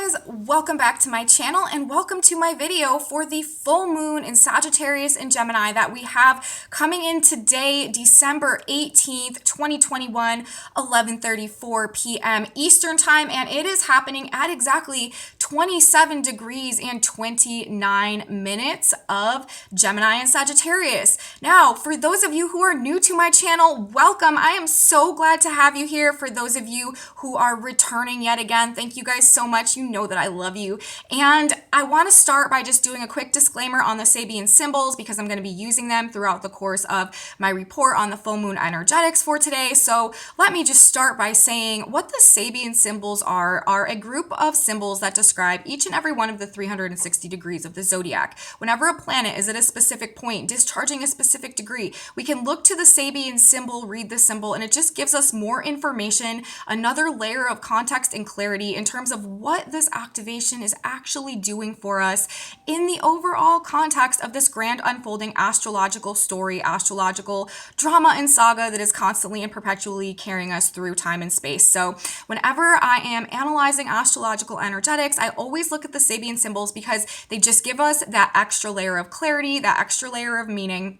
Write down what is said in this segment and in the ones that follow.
guys, welcome back to my channel and welcome to my video for the full moon in Sagittarius and Gemini that we have coming in today, December 18th, 2021, 11:34 p.m. Eastern time, and it is happening at exactly 27 degrees and 29 minutes of Gemini and Sagittarius. Now, for those of you who are new to my channel, welcome. I am so glad to have you here. For those of you who are returning yet again, thank you guys so much. You know that I love you. And I want to start by just doing a quick disclaimer on the Sabian symbols because I'm going to be using them throughout the course of my report on the full moon energetics for today. So let me just start by saying what the Sabian symbols are a group of symbols that describe each and every one of the 360 degrees of the zodiac. Whenever a planet is at a specific point, discharging a specific degree, we can look to the Sabian symbol, read the symbol, and it just gives us more information, another layer of context and clarity in terms of what this activation is actually doing for us in the overall context of this grand unfolding astrological story, astrological drama and saga that is constantly and perpetually carrying us through time and space. So whenever I am analyzing astrological energetics, I always look at the Sabian symbols because they just give us that extra layer of clarity, that extra layer of meaning.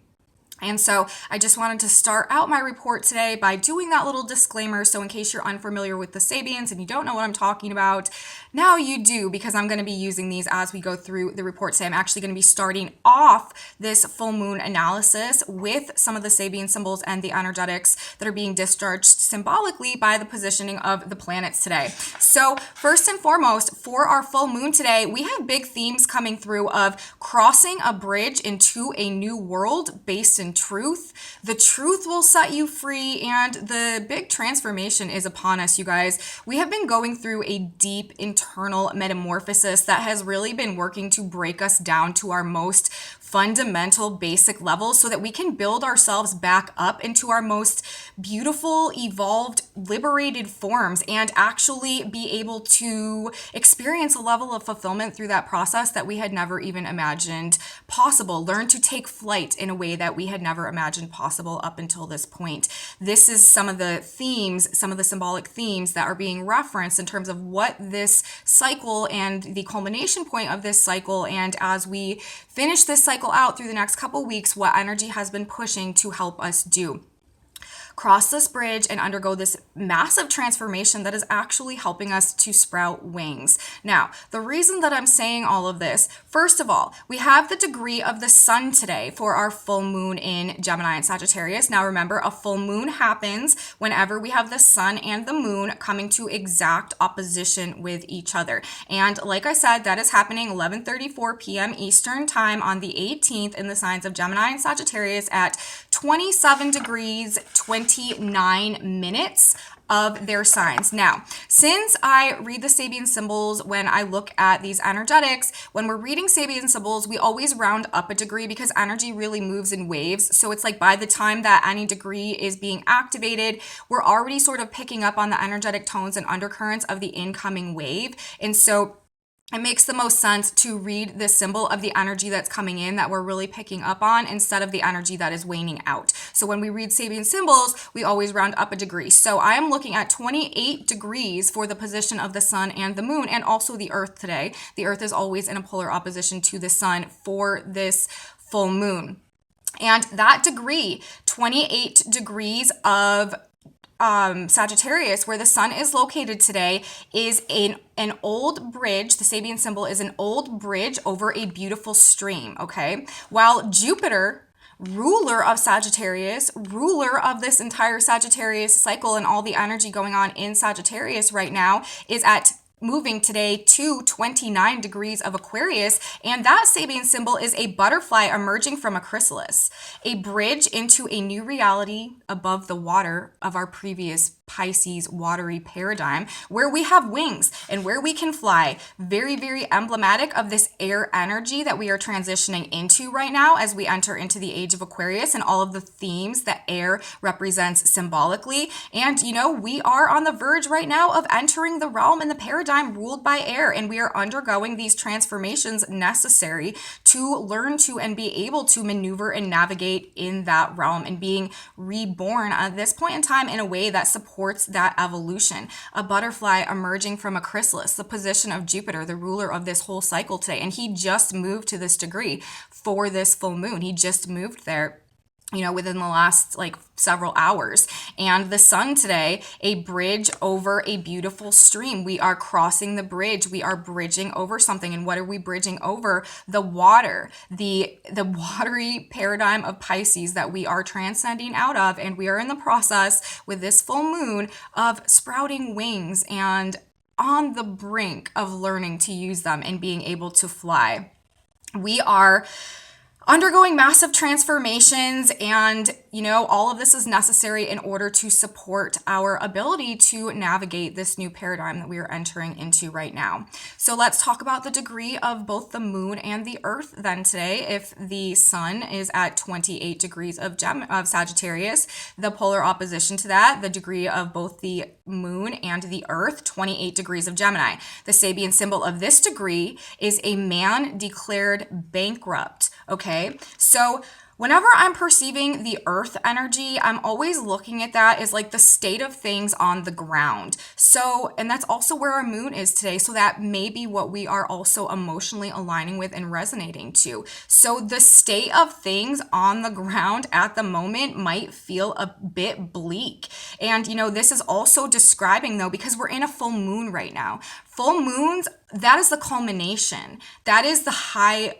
And so I just wanted to start out my report today by doing that little disclaimer. So in case you're unfamiliar with the Sabians and you don't know what I'm talking about, now you do, because I'm going to be using these as we go through the report today. I'm actually going to be starting off this full moon analysis with some of the Sabian symbols and the energetics that are being discharged symbolically by the positioning of the planets today. So first and foremost, for our full moon today, we have big themes coming through of crossing a bridge into a new world based in truth. The truth will set you free, and the big transformation is upon us, you guys. We have been going through a deep internal metamorphosis that has really been working to break us down to our most fundamental basic levels so that we can build ourselves back up into our most beautiful, evolved, liberated forms and actually be able to experience a level of fulfillment through that process that we had never even imagined possible. Learn to take flight in a way that we had never imagined possible up until this point. This is some of the themes, some of the symbolic themes that are being referenced in terms of what this cycle and the culmination point of this cycle, and as we finish this cycle out through the next couple weeks, what energy has been pushing to help us do. Cross this bridge and undergo this massive transformation that is actually helping us to sprout wings. Now, the reason that I'm saying all of this, first of all, we have the degree of the sun today for our full moon in Gemini and Sagittarius. Now, remember, a full moon happens whenever we have the sun and the moon coming to exact opposition with each other. And like I said, that is happening 11:34 p.m. Eastern time on the 18th in the signs of Gemini and Sagittarius at 27 degrees, 29 minutes of their signs. Now, since I read the Sabian symbols when I look at these energetics, when we're reading Sabian symbols, we always round up a degree because energy really moves in waves. So it's like by the time that any degree is being activated, we're already sort of picking up on the energetic tones and undercurrents of the incoming wave. And so it makes the most sense to read the symbol of the energy that's coming in that we're really picking up on instead of the energy that is waning out. So when we read Sabian symbols, we always round up a degree. So I am looking at 28 degrees for the position of the sun and the moon and also the earth today. The earth is always in a polar opposition to the sun for this full moon. And that degree, 28 degrees of Sagittarius, where the sun is located today, is an old bridge. The Sabian symbol is an old bridge over a beautiful stream, okay? While Jupiter, ruler of Sagittarius, ruler of this entire Sagittarius cycle and all the energy going on in Sagittarius right now, is at moving today to 29 degrees of Aquarius, and that Sabian symbol is a butterfly emerging from a chrysalis, a bridge into a new reality above the water of our previous Pisces watery paradigm, where we have wings and where we can fly. Very, very emblematic of this air energy that we are transitioning into right now as we enter into the age of Aquarius and all of the themes that air represents symbolically. And, you know, we are on the verge right now of entering the realm and the paradigm ruled by air, and we are undergoing these transformations necessary to learn to and be able to maneuver and navigate in that realm and being reborn at this point in time in a way that supports supports that evolution. A butterfly emerging from a chrysalis, the position of Jupiter, the ruler of this whole cycle today. And he just moved to this degree for this full moon. He just moved there, within the last like several hours. And the sun today, a bridge over a beautiful stream. We are crossing the bridge. We are bridging over something. And what are we bridging over? The water, the watery paradigm of Pisces that we are transcending out of. And we are in the process with this full moon of sprouting wings and on the brink of learning to use them and being able to fly. We are undergoing massive transformations, and all of this is necessary in order to support our ability to navigate this new paradigm that we are entering into right now. So let's talk about the degree of both the moon and the earth then today. If the sun is at 28 degrees of Sagittarius, the polar opposition to that, the degree of both the moon and the earth, 28 degrees of Gemini. The Sabian symbol of this degree is a man declared bankrupt. Okay, so whenever I'm perceiving the earth energy, I'm always looking at that as like the state of things on the ground. So, and that's also where our moon is today. So that may be what we are also emotionally aligning with and resonating to. So the state of things on the ground at the moment might feel a bit bleak. And, this is also describing though, because we're in a full moon right now. Full moons, that is the culmination. That is the high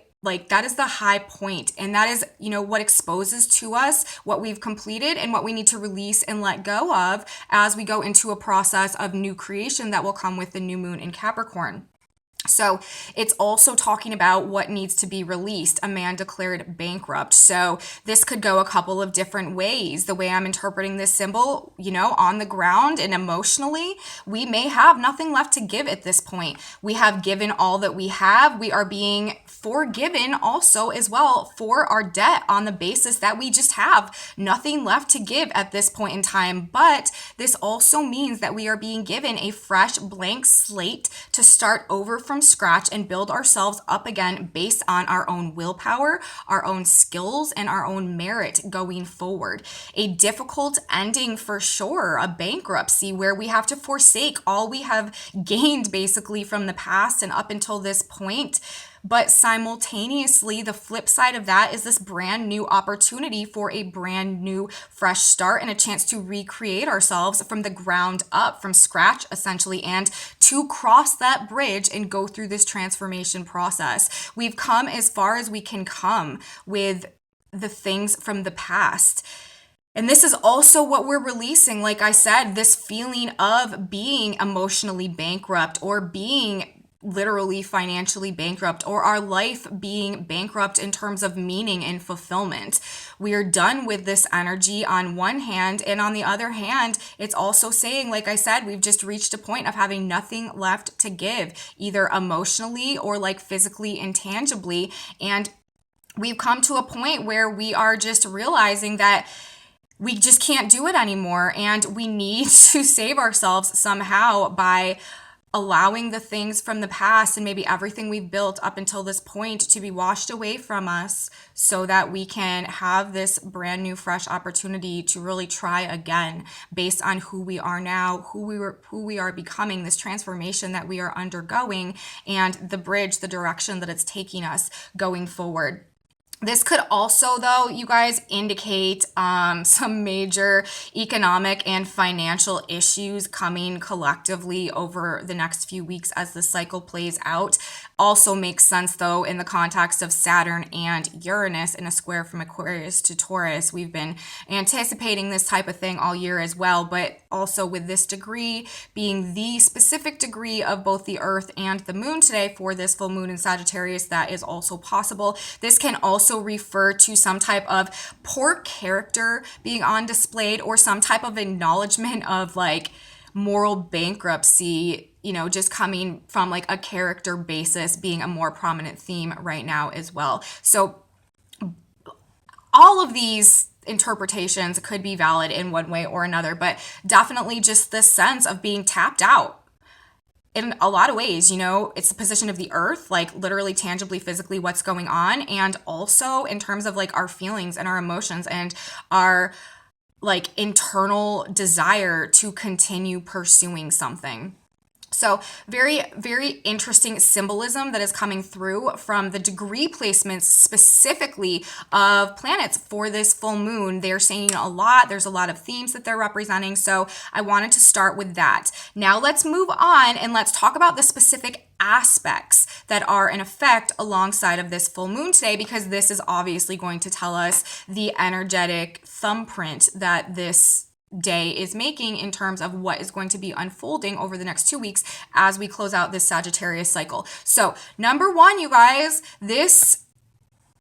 point, and that is what exposes to us what we've completed and what we need to release and let go of as we go into a process of new creation that will come with the new moon in Capricorn. So it's also talking about what needs to be released, a man declared bankrupt. So this could go a couple of different ways. The way I'm interpreting this symbol, on the ground and emotionally, we may have nothing left to give at this point. We have given all that we have. We are being forgiven also as well for our debt on the basis that we just have nothing left to give at this point in time. But this also means that we are being given a fresh blank slate to start over from scratch and build ourselves up again based on our own willpower, our own skills, and our own merit going forward. A difficult ending for sure, a bankruptcy where we have to forsake all we have gained basically from the past and up until this point. But simultaneously, the flip side of that is this brand new opportunity for a brand new fresh start and a chance to recreate ourselves from the ground up, from scratch essentially, and to cross that bridge and go through this transformation process. We've come as far as we can come with the things from the past. And this is also what we're releasing. Like I said, this feeling of being emotionally bankrupt or being literally financially bankrupt, or our life being bankrupt in terms of meaning and fulfillment. We are done with this energy on one hand, and on the other hand, it's also saying, like I said, we've just reached a point of having nothing left to give, either emotionally or like physically and tangibly. And we've come to a point where we are just realizing that we just can't do it anymore, and we need to save ourselves somehow by allowing the things from the past and maybe everything we've built up until this point to be washed away from us so that we can have this brand new fresh opportunity to really try again based on who we are now, who we are becoming, this transformation that we are undergoing, and the bridge, the direction that it's taking us going forward. This could also, though, you guys, indicate some major economic and financial issues coming collectively over the next few weeks as the cycle plays out. Also makes sense, though, in the context of Saturn and Uranus in a square from Aquarius to Taurus. We've been anticipating this type of thing all year as well, but also with this degree being the specific degree of both the Earth and the Moon today for this full moon in Sagittarius, that is also possible. This can also refer to some type of poor character being on display or some type of acknowledgement of like moral bankruptcy, just coming from like a character basis being a more prominent theme right now as well. So all of these interpretations could be valid in one way or another, but definitely just this sense of being tapped out. In a lot of ways, it's the position of the earth, like literally tangibly, physically what's going on. And also in terms of like our feelings and our emotions and our like internal desire to continue pursuing something. So very, very interesting symbolism that is coming through from the degree placements specifically of planets for this full moon. They're saying a lot. There's a lot of themes that they're representing. So I wanted to start with that. Now let's move on and let's talk about the specific aspects that are in effect alongside of this full moon today, because this is obviously going to tell us the energetic thumbprint that this day is making in terms of what is going to be unfolding over the next 2 weeks as we close out this Sagittarius cycle. So number one, you guys, this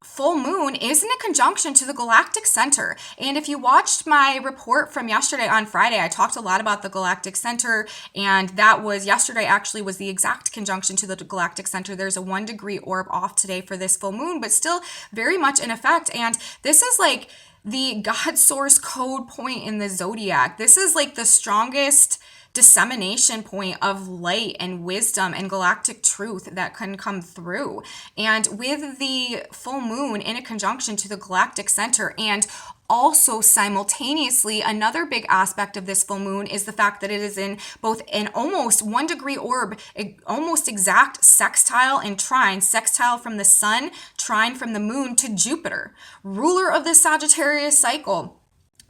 full moon is in a conjunction to the Galactic Center. And if you watched my report from yesterday on Friday, I talked a lot about the Galactic Center, and that was yesterday actually was the exact conjunction to the Galactic Center. There's a 1 degree orb off today for this full moon, but still very much in effect. And this is like the God source code point in the zodiac. This is like the strongest dissemination point of light and wisdom and galactic truth that can come through. And with the full moon in a conjunction to the Galactic Center, and also simultaneously, another big aspect of this full moon is the fact that it is in both an almost 1 degree orb, almost exact sextile and trine, sextile from the sun, trine from the moon to Jupiter, ruler of the Sagittarius cycle.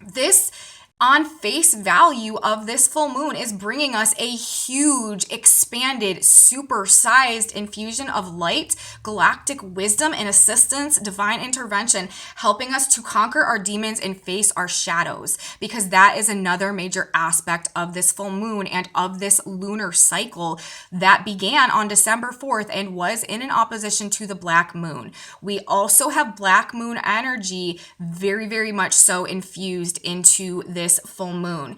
This on face value of this full moon is bringing us a huge, expanded, supersized infusion of light, galactic wisdom and assistance, divine intervention, helping us to conquer our demons and face our shadows, because that is another major aspect of this full moon and of this lunar cycle that began on December 4th and was in an opposition to the black moon. We also have black moon energy very, very much so infused into this full moon.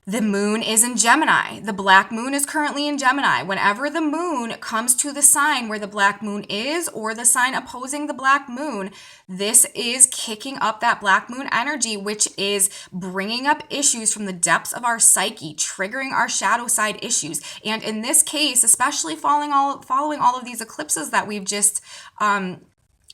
The moon is in Gemini. The black moon is currently in Gemini. Whenever the moon comes to the sign where the black moon is, or the sign opposing the black moon, this is kicking up that black moon energy, which is bringing up issues from the depths of our psyche, triggering our shadow side issues. And in this case, especially following all of these eclipses that we've just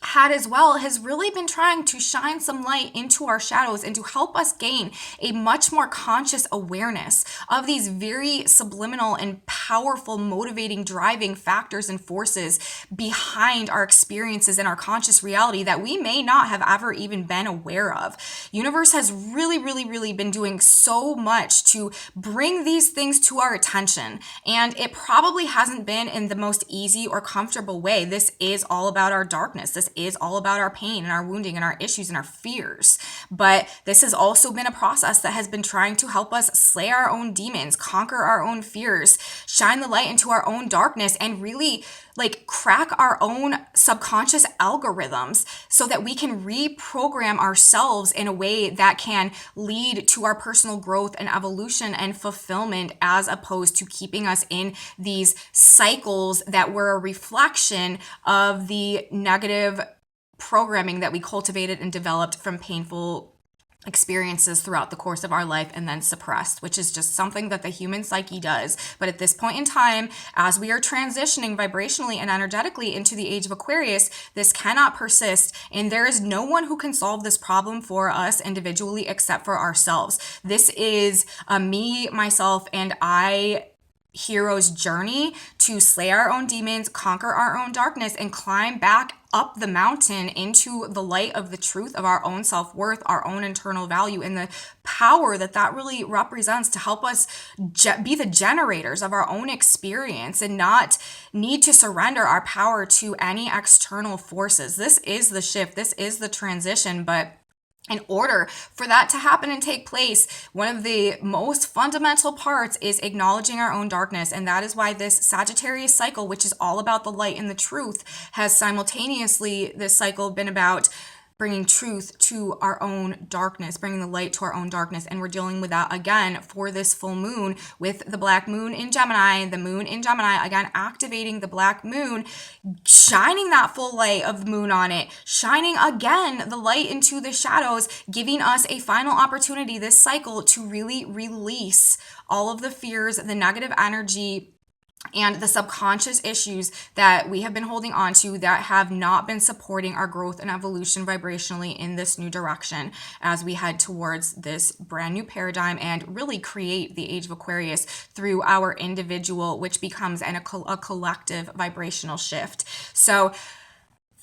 had as well, has really been trying to shine some light into our shadows and to help us gain a much more conscious awareness of these very subliminal and powerful motivating driving factors and forces behind our experiences and our conscious reality that we may not have ever even been aware of. Universe has really been doing so much to bring these things to our attention, and it probably hasn't been in the most easy or comfortable way. This is all about our darkness. This is all about our pain and our wounding and our issues and our fears. But this has also been a process that has been trying to help us slay our own demons, conquer our own fears, shine the light into our own darkness, and really like crack our own subconscious algorithms so that we can reprogram ourselves in a way that can lead to our personal growth and evolution and fulfillment, as opposed to keeping us in these cycles that were a reflection of the negative programming that we cultivated and developed from painful experiences throughout the course of our life and then suppressed, which is just something that the human psyche does. But at this point in time, as we are transitioning vibrationally and energetically into the age of Aquarius, this cannot persist, and there is no one who can solve this problem for us individually except for ourselves. This is me, myself, and I hero's journey to slay our own demons, conquer our own darkness, and climb back up the mountain into the light of the truth of our own self-worth, our own internal value, and the power that that really represents to help us be the generators of our own experience and not need to surrender our power to any external forces. This is the shift. This is the transition. But in order for that to happen and take place, one of the most fundamental parts is acknowledging our own darkness. And that is why this Sagittarius cycle, which is all about the light and the truth, has simultaneously, this cycle, been about bringing truth to our own darkness, bringing the light to our own darkness. And we're dealing with that again for this full moon with the black moon in Gemini, the moon in Gemini, again, activating the black moon, shining that full light of the moon on it, shining again the light into the shadows, giving us a final opportunity this cycle to really release all of the fears, the negative energy, and the subconscious issues that we have been holding on to that have not been supporting our growth and evolution vibrationally in this new direction as we head towards this brand new paradigm and really create the age of Aquarius through our individual, which becomes a collective vibrational shift. So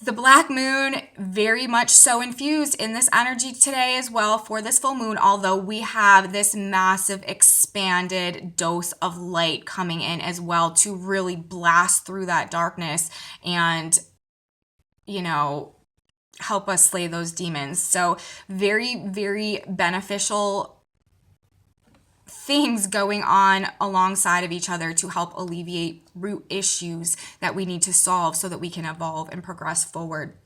the black moon very much so infused in this energy today as well for this full moon, although we have this massive expanded dose of light coming in as well to really blast through that darkness and, you know, help us slay those demons. So very, very beneficial things going on alongside of each other to help alleviate root issues that we need to solve so that we can evolve and progress forward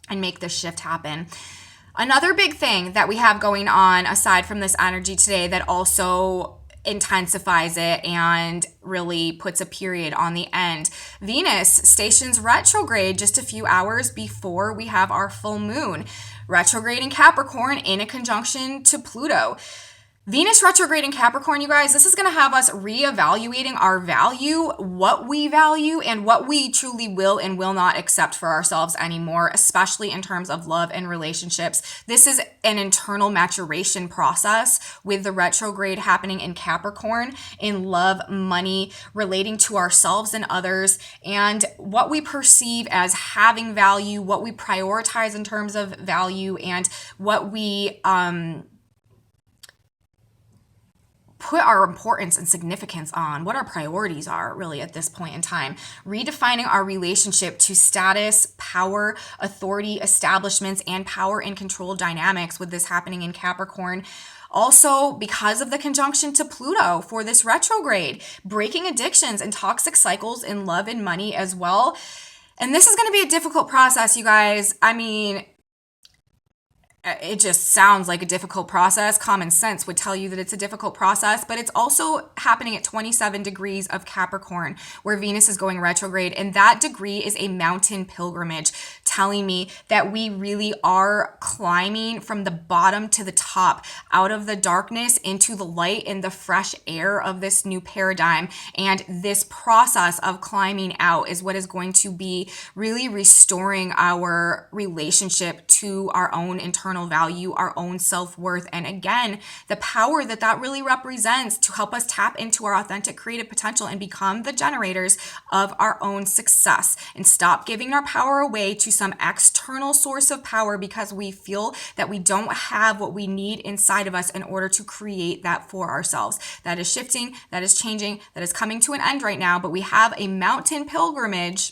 and make this shift happen. Another big thing that we have going on aside from this energy today that also intensifies it and really puts a period on the end. Venus stations retrograde just a few hours before we have our full moon. Retrograde in Capricorn in a conjunction to Pluto. Venus retrograde in Capricorn, you guys, this is going to have us reevaluating our value, what we value, and what we truly will and will not accept for ourselves anymore, especially in terms of love and relationships. This is an internal maturation process with the retrograde happening in Capricorn in love, money, relating to ourselves and others, and what we perceive as having value, what we prioritize in terms of value, and what we put our importance and significance on, what our priorities are really at this point in time. Redefining our relationship to status, power, authority, establishments, and power and control dynamics with this happening in Capricorn. Also, because of the conjunction to Pluto for this retrograde, breaking addictions and toxic cycles in love and money as well. And this is going to be a difficult process, you guys. I mean, it just sounds like a difficult process. Common sense would tell you that it's a difficult process, but it's also happening at 27 degrees of Capricorn, where Venus is going retrograde. And that degree is a mountain pilgrimage, telling me that we really are climbing from the bottom to the top, out of the darkness into the light and the fresh air of this new paradigm. And this process of climbing out is what is going to be really restoring our relationship to our own internal value, our own self-worth, and again, the power that that really represents to help us tap into our authentic creative potential and become the generators of our own success and stop giving our power away to some external source of power because we feel that we don't have what we need inside of us in order to create that for ourselves. That is shifting, that is changing, that is coming to an end right now, but we have a mountain pilgrimage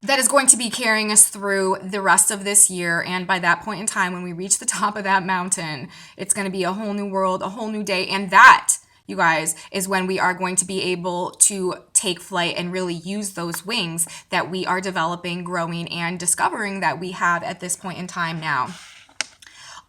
that is going to be carrying us through the rest of this year. And by that point in time, when we reach the top of that mountain, it's going to be a whole new world, a whole new day. And that, you guys, is when we are going to be able to take flight and really use those wings that we are developing, growing, and discovering that we have at this point in time now.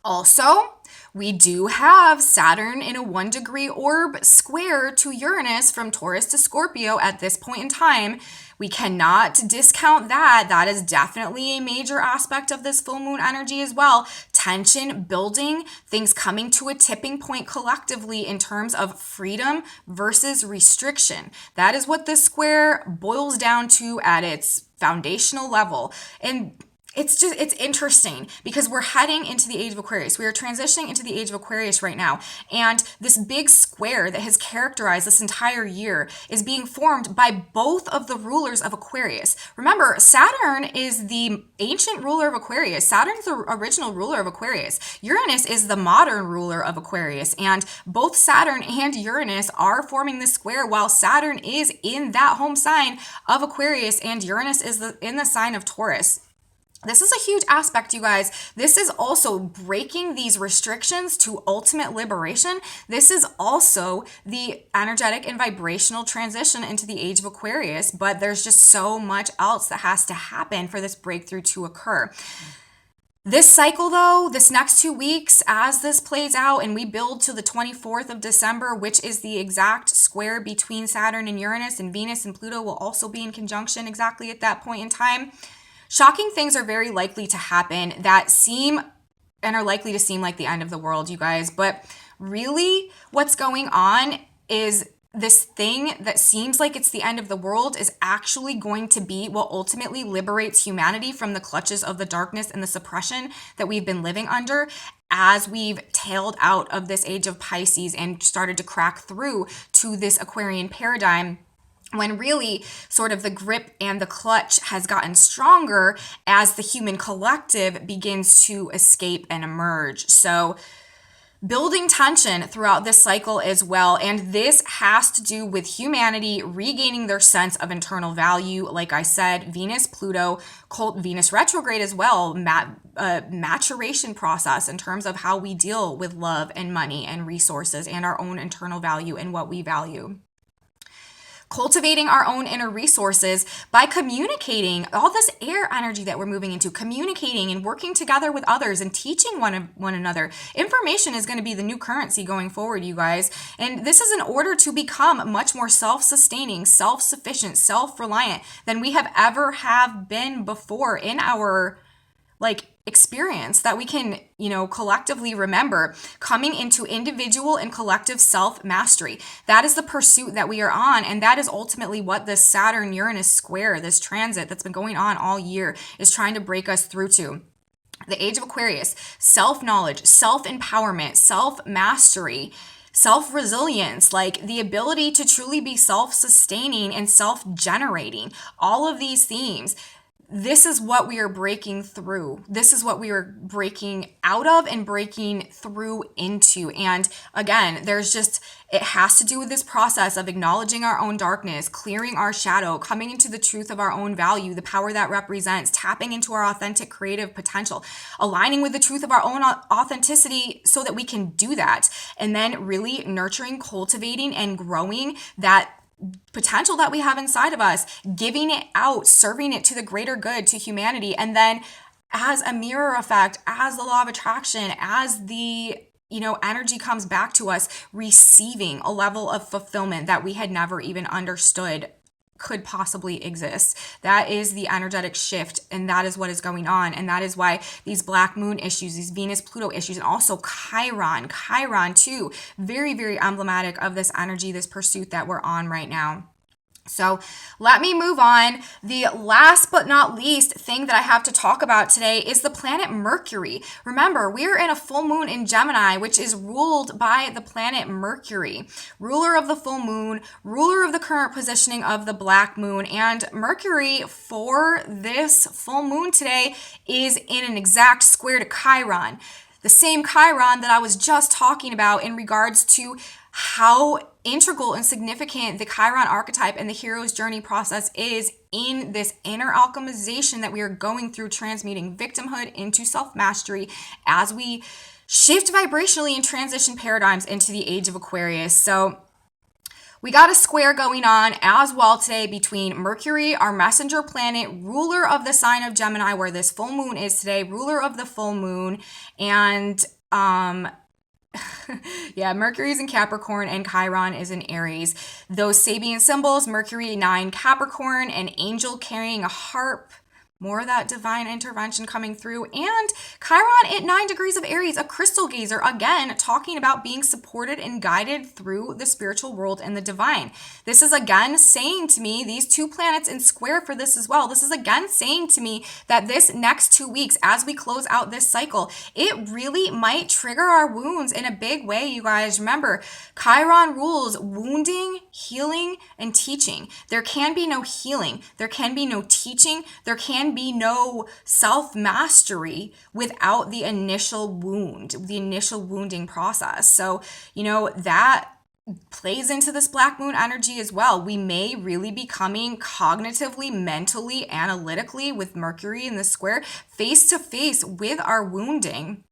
Also, we do have Saturn in a 1-degree orb square to Uranus from Taurus to Scorpio at this point in time. We cannot discount that. That is definitely a major aspect of this full moon energy as well. Tension building, things coming to a tipping point collectively in terms of freedom versus restriction. That is what this square boils down to at its foundational level. And it's interesting because we're heading into the age of Aquarius. We are transitioning into the age of Aquarius right now. And this big square that has characterized this entire year is being formed by both of the rulers of Aquarius. Remember, Saturn is the ancient ruler of Aquarius. Saturn's the original ruler of Aquarius. Uranus is the modern ruler of Aquarius. And both Saturn and Uranus are forming this square while Saturn is in that home sign of Aquarius and Uranus is in the sign of Taurus. This is a huge aspect, you guys. This is also breaking these restrictions to ultimate liberation. This is also the energetic and vibrational transition into the age of Aquarius, but there's just so much else that has to happen for this breakthrough to occur. This cycle, though, this next 2 weeks, as this plays out and we build to the 24th of December, which is the exact square between Saturn and Uranus, and Venus and Pluto will also be in conjunction exactly at that point in time. Shocking things are very likely to happen that seem and are likely to seem like the end of the world, you guys. But really, what's going on is this thing that seems like it's the end of the world is actually going to be what ultimately liberates humanity from the clutches of the darkness and the suppression that we've been living under as we've tailed out of this age of Pisces and started to crack through to this Aquarian paradigm, when really sort of the grip and the clutch has gotten stronger as the human collective begins to escape and emerge. So building tension throughout this cycle as well. And this has to do with humanity regaining their sense of internal value. Like I said, Venus, Pluto, Venus retrograde as well, maturation process in terms of how we deal with love and money and resources and our own internal value and what we value. Cultivating our own inner resources by communicating all this air energy that we're moving into, communicating and working together with others and teaching one another. Information is going to be the new currency going forward, you guys. And this is in order to become much more self-sustaining, self-sufficient, self-reliant than we have been before in our experience that we can, collectively remember, coming into individual and collective self-mastery. That is the pursuit that we are on. And that is ultimately what this Saturn-Uranus square, this transit that's been going on all year, is trying to break us through to. The age of Aquarius, self-knowledge, self-empowerment, self-mastery, self-resilience, like the ability to truly be self-sustaining and self-generating, all of these themes. This is what we are breaking through. This is what we are breaking out of and breaking through into. And again, it has to do with this process of acknowledging our own darkness, clearing our shadow, coming into the truth of our own value, the power that represents, tapping into our authentic creative potential, aligning with the truth of our own authenticity so that we can do that. And then really nurturing, cultivating, and growing that potential that we have inside of us, giving it out, serving it to the greater good, to humanity. And then as a mirror effect, as the law of attraction, as the energy comes back to us, receiving a level of fulfillment that we had never even understood could possibly exist. That is the energetic shift, and that is what is going on. And that is why these black moon issues, these Venus Pluto issues, and also Chiron too, very, very emblematic of this energy, this pursuit that we're on right now. So let me move on. The last but not least thing that I have to talk about today is the planet Mercury. Remember, we're in a full moon in Gemini, which is ruled by the planet Mercury, ruler of the full moon, ruler of the current positioning of the black moon. And Mercury for this full moon today is in an exact square to Chiron. The same Chiron that I was just talking about in regards to how integral and significant the Chiron archetype and the hero's journey process is in this inner alchemization that we are going through, transmuting victimhood into self-mastery as we shift vibrationally and transition paradigms into the age of Aquarius. So we got a square going on as well today between Mercury, our messenger planet, ruler of the sign of Gemini, where this full moon is today, ruler of the full moon, and Mercury's in Capricorn and Chiron is in Aries. Those Sabian symbols, Mercury 9 Capricorn, an angel carrying a harp, more of that divine intervention coming through, and Chiron at 9 degrees of Aries, a crystal gazer, again, talking about being supported and guided through the spiritual world and the divine. This is again saying to me, these two planets in square for this as well, this is again saying to me that this next 2 weeks, as we close out this cycle, it really might trigger our wounds in a big way, you guys. Remember, Chiron rules wounding, healing, and teaching. There can be no healing, there can be no teaching, there can be no self-mastery without the initial wound, the initial wounding process. So, that plays into this black moon energy as well. We may really be coming cognitively, mentally, analytically with Mercury in the square, face to face with our wounding,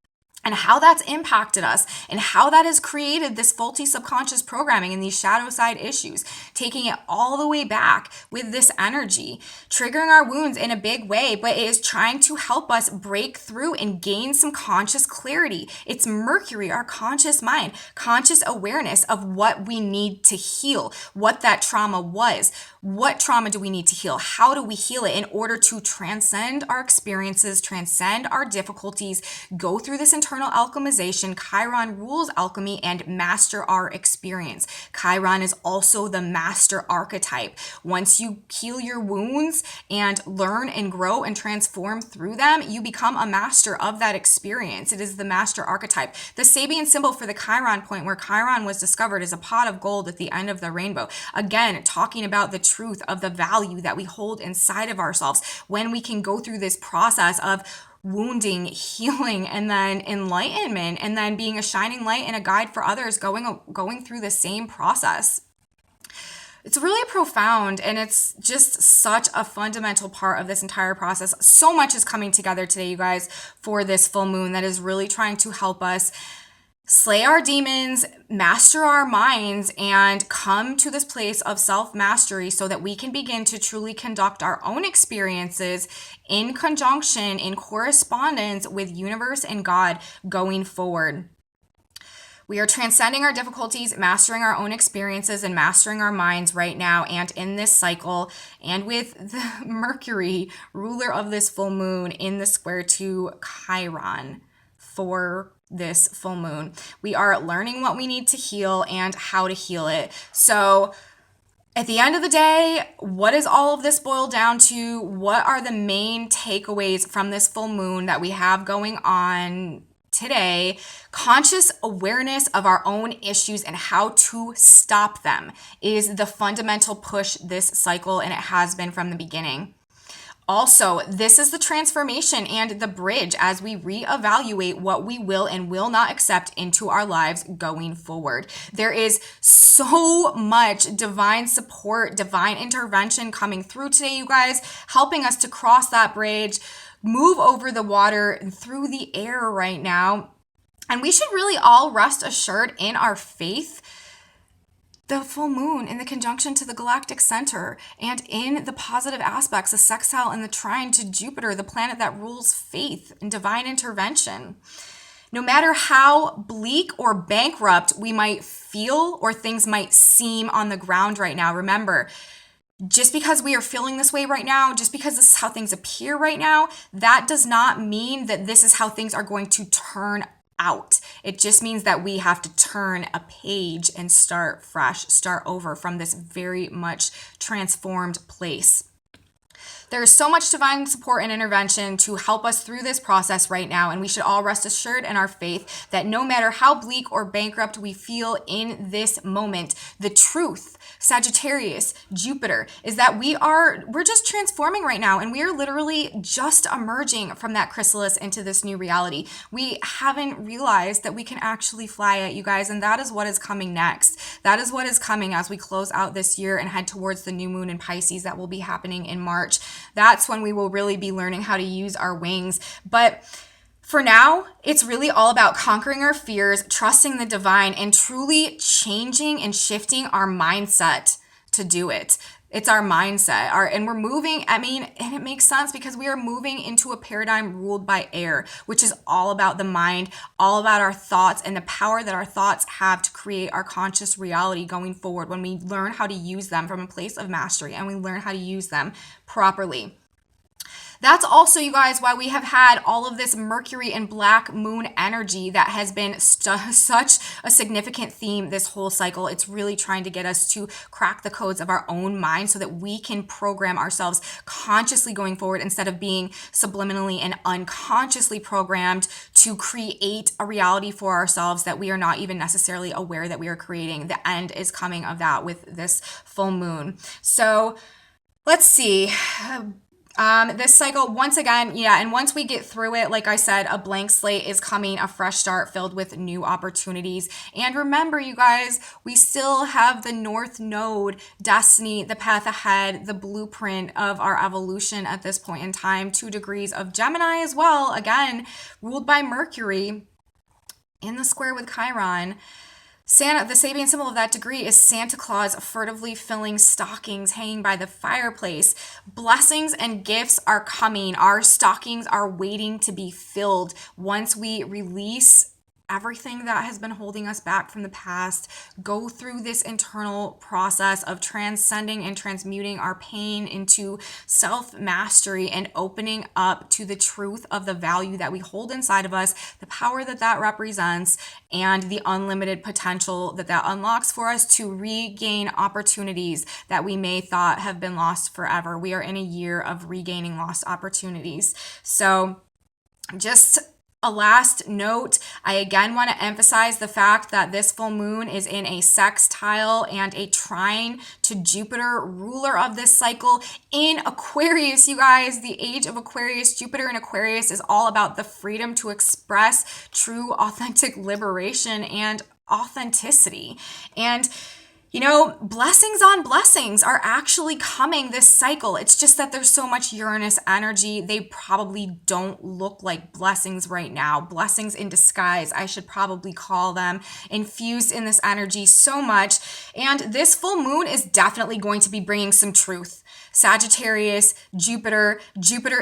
and how that's impacted us and how that has created this faulty subconscious programming and these shadow side issues, taking it all the way back with this energy, triggering our wounds in a big way, but it is trying to help us break through and gain some conscious clarity. It's Mercury, our conscious mind, conscious awareness of what we need to heal, what that trauma was. What trauma do we need to heal? How do we heal it in order to transcend our experiences, transcend our difficulties, go through this internal internal alchemization. Chiron rules alchemy and master our experience. Chiron is also the master archetype. Once you heal your wounds and learn and grow and transform through them, you become a master of that experience. It is the master archetype. The Sabian symbol for the Chiron point, where Chiron was discovered, is a pot of gold at the end of the rainbow. Again, talking about the truth of the value that we hold inside of ourselves when we can go through this process of wounding, healing, and then enlightenment, and then being a shining light and a guide for others going through the same process. It's really profound, and it's just such a fundamental part of this entire process. So much is coming together today, you guys, for this full moon that is really trying to help us slay our demons, master our minds, and come to this place of self-mastery so that we can begin to truly conduct our own experiences in conjunction, in correspondence with universe and God going forward. We are transcending our difficulties, mastering our own experiences, and mastering our minds right now and in this cycle. And with the Mercury, ruler of this full moon, in the square to Chiron for this full moon, we are learning what we need to heal and how to heal it. So at the end of the day, what does all of this boil down to? What are the main takeaways from this full moon that we have going on today? Conscious awareness of our own issues and how to stop them is the fundamental push this cycle, and it has been from the beginning. Also, this is the transformation and the bridge as we reevaluate what we will and will not accept into our lives going forward. There is so much divine support, divine intervention coming through today, you guys, helping us to cross that bridge, move over the water and through the air right now. And we should really all rest assured in our faith. The full moon in the conjunction to the Galactic Center, and in the positive aspects, the sextile and the trine to Jupiter, the planet that rules faith and divine intervention. No matter how bleak or bankrupt we might feel or things might seem on the ground right now, remember, just because we are feeling this way right now, just because this is how things appear right now, that does not mean that this is how things are going to turn out. It just means that we have to turn a page and start fresh, start over from this very much transformed place. There is so much divine support and intervention to help us through this process right now, and we should all rest assured in our faith that no matter how bleak or bankrupt we feel in this moment, the truth, Sagittarius, Jupiter, is that we're just transforming right now, and we are literally just emerging from that chrysalis into this new reality. We haven't realized that we can actually fly it, you guys, and that is what is coming next. That is what is coming as we close out this year and head towards the new moon in Pisces that will be happening in March. That's when we will really be learning how to use our wings. But for now, it's really all about conquering our fears, trusting the divine, and truly changing and shifting our mindset to do it. It's our mindset. And we're moving, and it makes sense because we are moving into a paradigm ruled by air, which is all about the mind, all about our thoughts and the power that our thoughts have to create our conscious reality going forward when we learn how to use them from a place of mastery and we learn how to use them properly. That's also, you guys, why we have had all of this Mercury and black moon energy that has been such a significant theme this whole cycle. It's really trying to get us to crack the codes of our own mind so that we can program ourselves consciously going forward instead of being subliminally and unconsciously programmed to create a reality for ourselves that we are not even necessarily aware that we are creating. The end is coming of that with this full moon. So let's see. This cycle, once again, and once we get through it, like I said, a blank slate is coming, a fresh start filled with new opportunities. And remember, you guys, we still have the North Node, destiny, the path ahead, the blueprint of our evolution at this point in time, 2 degrees of Gemini as well, again, ruled by Mercury in the square with Chiron. Santa, the Sabian symbol of that degree is Santa Claus furtively filling stockings hanging by the fireplace. Blessings and gifts are coming. Our stockings are waiting to be filled once we release everything that has been holding us back from the past, go through this internal process of transcending and transmuting our pain into self-mastery and opening up to the truth of the value that we hold inside of us, the power that that represents, and the unlimited potential that that unlocks for us to regain opportunities that we may thought have been lost forever. We are in a year of regaining lost opportunities. So just a last note, I again want to emphasize the fact that this full moon is in a sextile and a trine to Jupiter, ruler of this cycle, in Aquarius. You guys, the age of Aquarius, Jupiter in Aquarius is all about the freedom to express true, authentic liberation and authenticity. And you know, blessings on blessings are actually coming this cycle. It's just that there's so much Uranus energy. They probably don't look like blessings right now. Blessings in disguise, I should probably call them, infused in this energy so much. And this full moon is definitely going to be bringing some truth. Sagittarius, Jupiter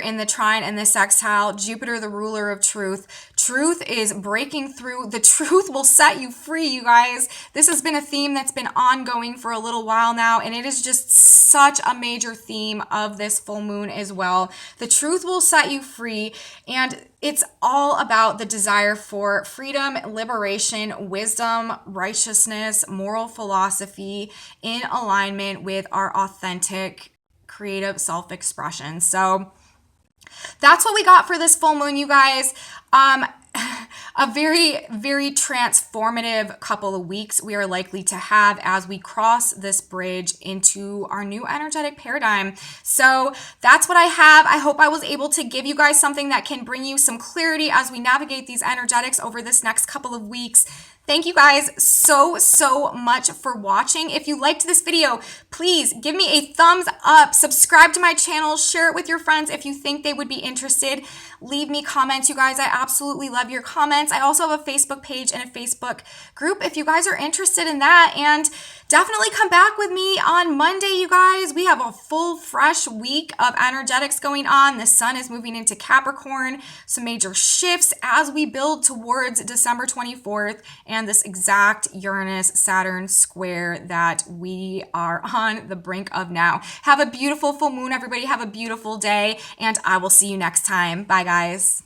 in the trine and the sextile, Jupiter, the ruler of truth. Truth is breaking through. The truth will set you free, you guys. This has been a theme that's been ongoing for a little while now, and it is just such a major theme of this full moon as well. The truth will set you free, and it's all about the desire for freedom, liberation, wisdom, righteousness, moral philosophy in alignment with our authentic creative self-expression. So that's what we got for this full moon, you guys. A very, very transformative couple of weeks we are likely to have as we cross this bridge into our new energetic paradigm. So that's what I have. I hope I was able to give you guys something that can bring you some clarity as we navigate these energetics over this next couple of weeks. Thank you guys so much for watching. If you liked this video, please give me a thumbs up, subscribe to my channel, share it with your friends if you think they would be interested. Leave me comments, you guys. I absolutely love your comments. I also have a Facebook page and a Facebook group if you guys are interested in that. And definitely come back with me on Monday, you guys. We have a full, fresh week of energetics going on. The sun is moving into Capricorn, some major shifts as we build towards December 24th and this exact Uranus-Saturn square that we are on the brink of now. Have a beautiful full moon, everybody. Have a beautiful day, and I will see you next time. Bye, guys.